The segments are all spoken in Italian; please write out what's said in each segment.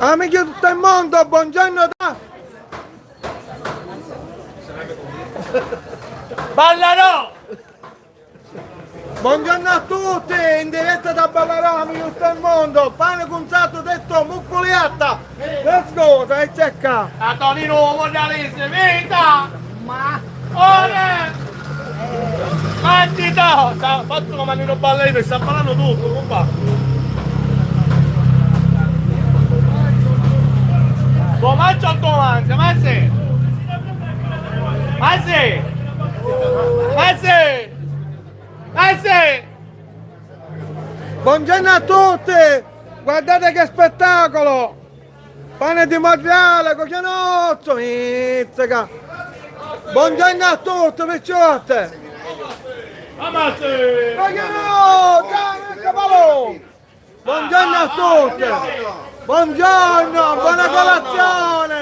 Amici di tutto il mondo, buongiorno da... Ballarò! Buongiorno a tutti, in diretta da Ballarò, amici di tutto il mondo. Pane cunzato detto muffoliatta. Let's go, dai cecca. A Tonino Mondialese, vita! Ma... Ora! Quantità! Faccio come Nino Ballerino, sta ballando tutto, compa! Tuo mangia o tuo mangia? Ma sì! Ma sì! Ma sì! Ma sì! Buongiorno a tutti, guardate che spettacolo. Pane di Mondiale, coglionozzo, mizzica. Buongiorno a tutti, picciotte. Ma sì! Coglionozzo, cavolo. Buongiorno a tutti. Buongiorno, buona colazione.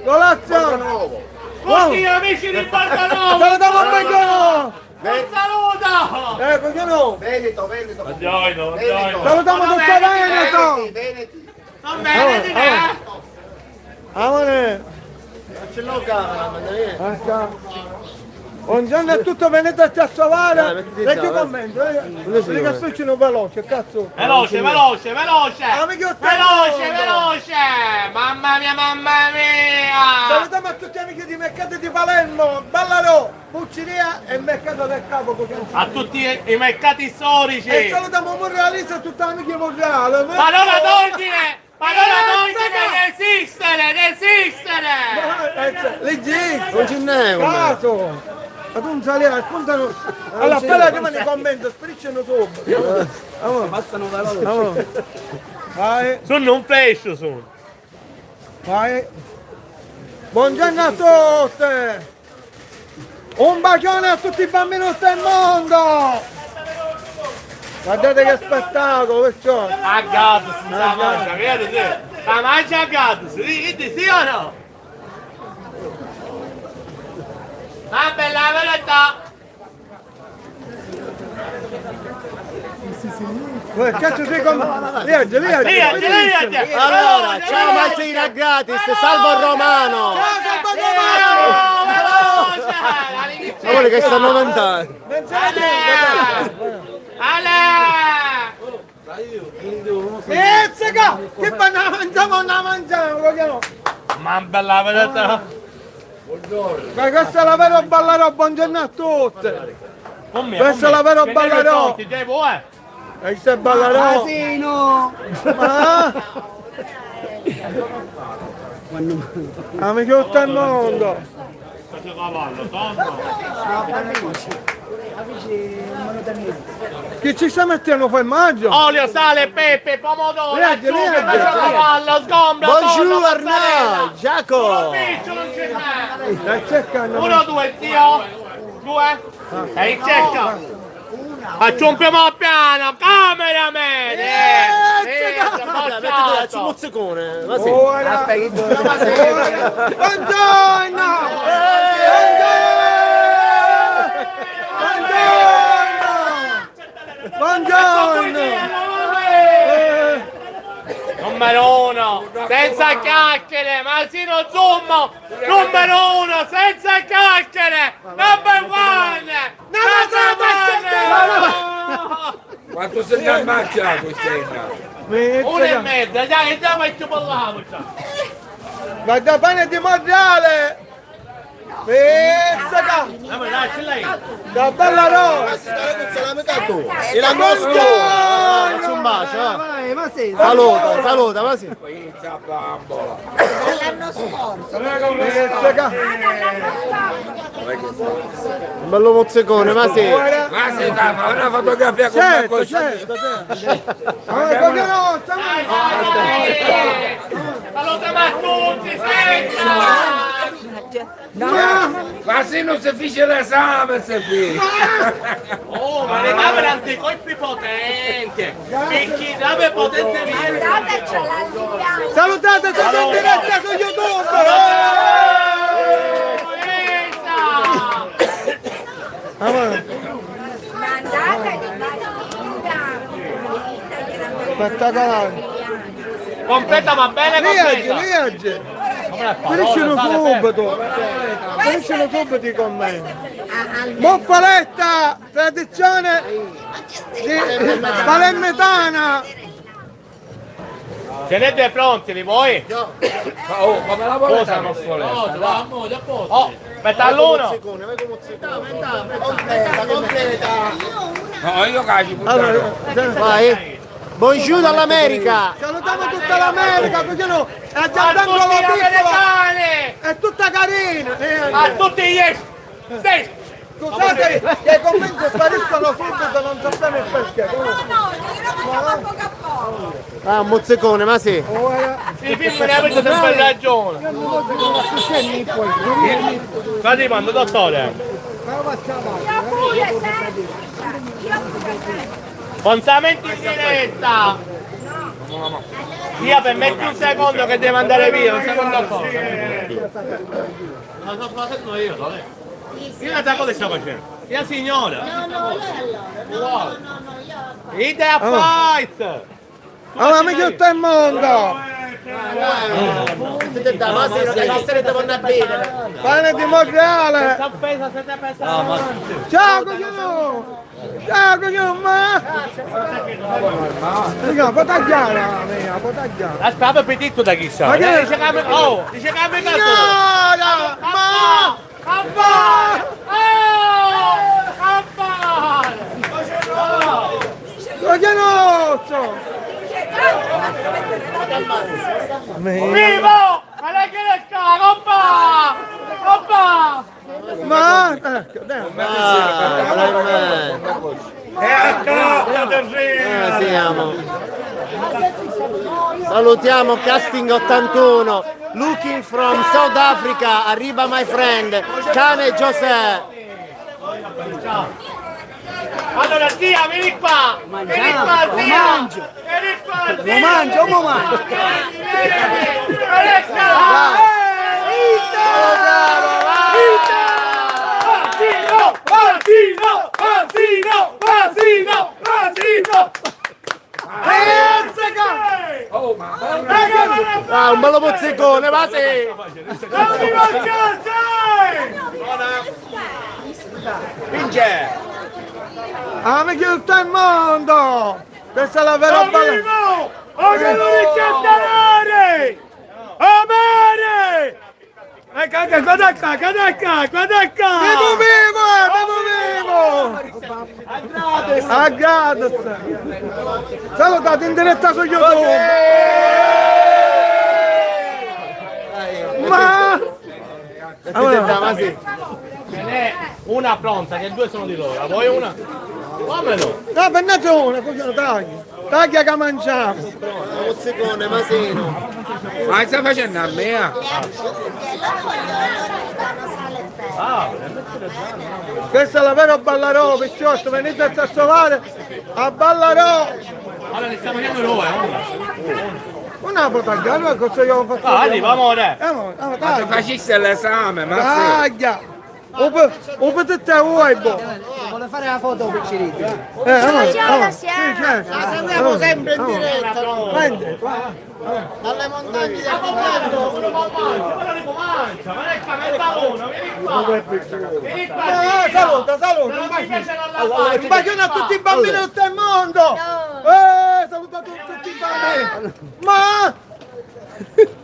Colazione. Tutti gli amici di Portanova! Salutiamo un buongiorno. Un saluto! Coglionozzo. Veneto. Buongiorno, Salutiamo tutto Veneto. Veneti. Non bene di te! Amore. Ce l'ho camera, ma dai. Buongiorno a tutto, venite a trovare. mettiti Leggi già, il commento. Riga spicciano veloce, cazzo. Veloce! Amici, Veloce! Mamma mia! salutiamo a tutti gli amici di Mercato di Palermo, Ballarò, Pucciria e Mercato del Capo. A tutti i mercati storici! E salutiamo Monrealista e tutti gli amici di Monreale. Parola d'ordine! Resistere! Leggi, Non ce n'è una. caso. Ma tu non sali, raccontano. Allora, appena prima nei commenti, spicciano sopra. Passano veloci. Vai, Sono un flash, sono! vai. Buongiorno a tutti. Un bacione a tutti i bambini di tutto il mondo. Guardate che spettacolo, perciò. A gatto si la mangia, vedi te? La mangia a gatto, sì o no? Ma bella verità! Cazzo sei con... Viaggia. Allora, ciao Mazzina gratis, salvo Romano. Veloce! Ma quelli che stanno lontani. Ezzeca! Che non la mangiamo, Ma bella verità! Ma questa è la vera Ballarò, buongiorno a tutti! Questo è la vera Ballarò! Questo è Ballarò! Asino. Ma... Amici di tutto il mondo! Che ci sta mettendo formaggio? Olio, sale, pepe, pomodoro, Viaggia. zucchero, cavallo, sgombra, Buongiorno, Giacomo. non ce n'è! Dai, cercando! 1, 2, zio! 2! E in cerca! Aggiungiamo piano! Cameraman! Mettiti il mozzicone. Ma sì. Ora! Buongiorno! Buongiorno! Numero 1, senza chiacchiere, Masino Zummo! Numero 1, senza chiacchiere! Number 1! Quanto se ne ammazza quest'enna? 1,5, dai, andiamo a cipollare! Guarda pane di Mondiale! Pizzica! Dai, ce l'hai! Da Ballarò! E la Mosca. Faccio un bacio. Saluta, ma sì. Inizia a bambola. Pizzica! Un bello mozzicone, ma sì. Ma se dai, fa una fotografia con me Certo, così. certo! Come no? Salutiamo a tutti, senza! Ma se non si finisce l'esame, si finisce. Oh, ma le camere anticorpi potenti! Picchi nave potente via! Salutate tutti in diretta su YouTube! Spettacolare! Completa va bene, completa. Liegi. Finiscilo subito. Finiscilo subito i commenti. Moffaletta, tradizione di palermitana. Ce ne due pronti, li vuoi? Oh, come la volete la moffoletta? Oh, aspetta all'uno. Completa. No, io cazzo, Allora, Vai. Buongiorno dall'America. salutiamo tutta l'America, così no, è già A dentro tutti la gli piccola, americani! è tutta carina. A tutti gli sì. Scusate che i commenti spariscono subito, non sappiamo il perché. Ah, un mozzicone, ma sì. I film ne avete sempre ragione. Fate quando, dottore? Consamenti in diretta! Via, permetti un secondo che deve andare via, un secondo ancora. Lo sto facendo io, io non so cosa sto facendo. Via signora! No, lei allora. No, Ite a fight! Allora, mi chiudo il mondo. Ma sì, non essere devo andare bene. Pane di Monreale. Appesa, siete appesa. Ciao cognome. Ciao cognome. Raga, può tagliare, può tagliare. Aspetta, appetito da chi sa. Ma che- Dice che oh, dice che mi cazzo. Signora, ma. Campare! Oh! Campare! Cognozzo. Vivo! Ma lei che ne sta, compa! Compa! Ma, ecco, dai. Siamo. Salutiamo Casting 81. Looking from South Africa. Arriva my friend. Cane José. Allora zia, vieni qua! Vieni qua, zia! Vieni qua, zia! Lo mangio, lo mangio. Vieni qua! Oh, ma Ah, un bello mozzicone, ma sì. Vince! Ah, mi chiudo tutto il mondo. Questa è la vera balla. Vivo vivo, a gratis. Salutate in diretta su YouTube. Ma Ma sì. Ce n'è una pronta, che due sono di loro. Vuoi una? Fammelo! no, per nazione, così lo tagli. Taglia che mangiamo. Mozzicone, masino. ma stai facendo a me? Questa è la vera Ballarò, picciotto, venite a trovare a Ballarò. Allora ne stiamo facendo noi, Una può tagliare, cosa io ho fatto? Dai, amore! Ma ti Taglia, facessi l'esame, ma sì. taglia. Un petto vuoi, boh. Vuole fare la foto con Ciriti. Sì, certo. Andiamo sempre in diretta. Prendi, qua. Dalle montagne Ma vieni qua! Saluta. Un bacione a tutti i bambini di tutto il mondo. Saluta tutti i bambini. Ma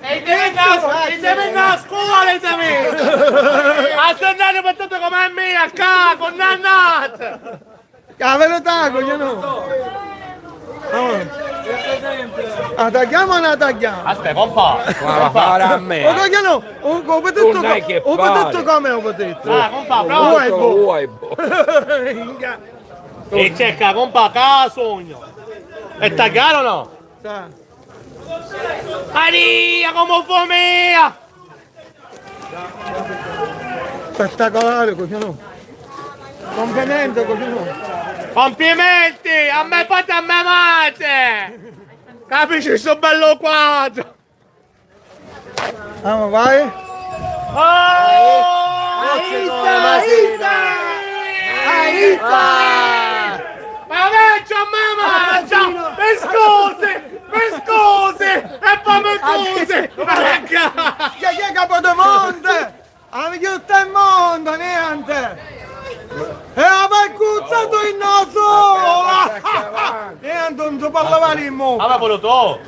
E devi andare a scuola, a tornare per tutto come a me, a casa, condannate! la verità, coglione. La tagliamo o non la tagliamo? Aspetta, compa! Ma fare a O me. coglione, un petto Non hai che come un petto? Ah, compa, Vuoi, bravo! boh. Vuoi, boh. Minchia. E cerca, compa, casa sogno! E tagliare o no? Sa. Maria, come fomea! Spettacolare, coglione. Complimenti, coglione. Complimenti! A me fate a me mate! Capisci, sto bello quadro! Vamos, vai. Oh! Ma vecchio a me mangia! Mi scusi! Mi scusi! E poi mi scusi! Raga! Chi è Capodemonte? Amici tutto il mondo, niente! E aver cuzzato in naso! Niente, non si parla di mo! Aveva voluto!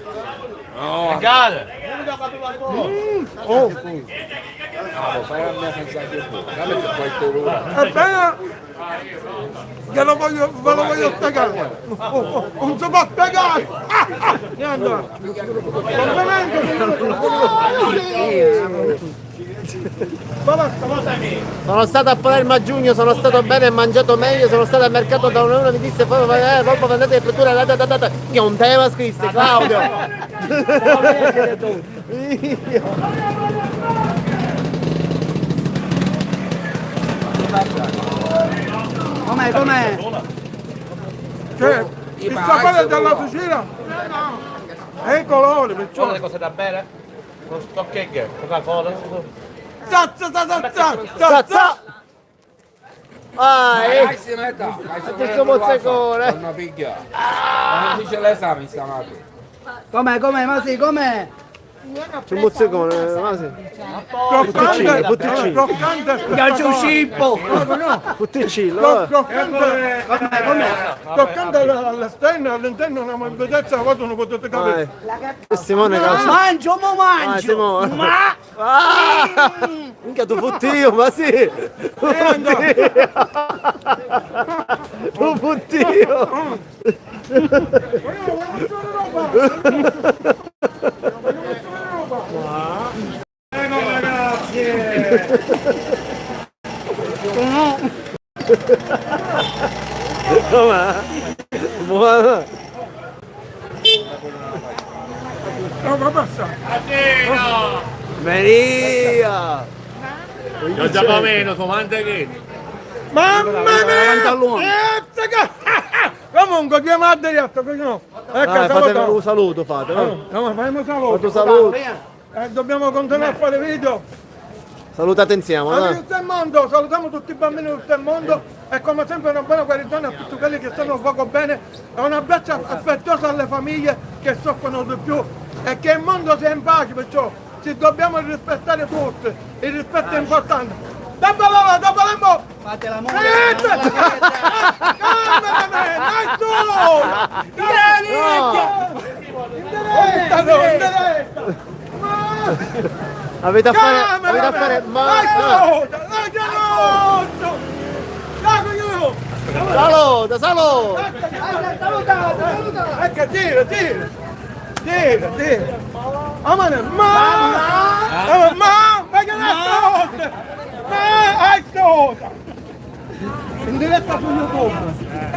Regale! Oh! Fai la mia senza che tu. Dammi che poi tu ruba. Ebbene, ve lo voglio spiegare. Non si può spiegare. Niente. Sono stato a Palermo a giugno, sono stato bene e mangiato meglio, sono stato al mercato da uno mi disse poi andate in frittura, che un tema scrisse Claudio. Com'è? Cioè, il sapore della Sicilia è i colori, perciò. Sono le cose da bere? Stoccheghe, Coca-Cola? Zazza! Ah, Dai, si metta. questo mozzicone. Non piglia. Non dice l'esame stamattina. Com'è? Ma sì, com'è? C'è un mozzicone, ma sì. Croccante, Butticino. croccante. C'è un scippo! Butticino. Croccante all'esterno, all'interno una morbidezza, quando non potete capire. Simone calcio. Mangio, mo Ah, mangio! Simone. Ma! Ah! Minchia tu fottio, ma sì! Tu fottio! Com'è? Buono! No, ma passa. Maria! Io già meno, sono mantechetti. Mamma mia! Comunque chiama a diretto, così no. Ecco, Fate un saluto, fate. No? No, facciamo Fate saluto. un saluto. Dobbiamo continuare a fare video. Salutate insieme, Amici no? di tutto il mondo, salutiamo tutti i bambini di tutto il mondo e come sempre una buona guarigione a tutti quelli che stanno poco bene e un abbraccio affettuoso alle famiglie che soffrono di più e che il mondo sia in pace, perciò ci dobbiamo rispettare tutti, il rispetto è importante. Da Palermo! Fate l'amore! In diretta! Avete a fare Saluta, saluta! Ecco, tira! Amane, ma! Perché non è in diretta su YouTube!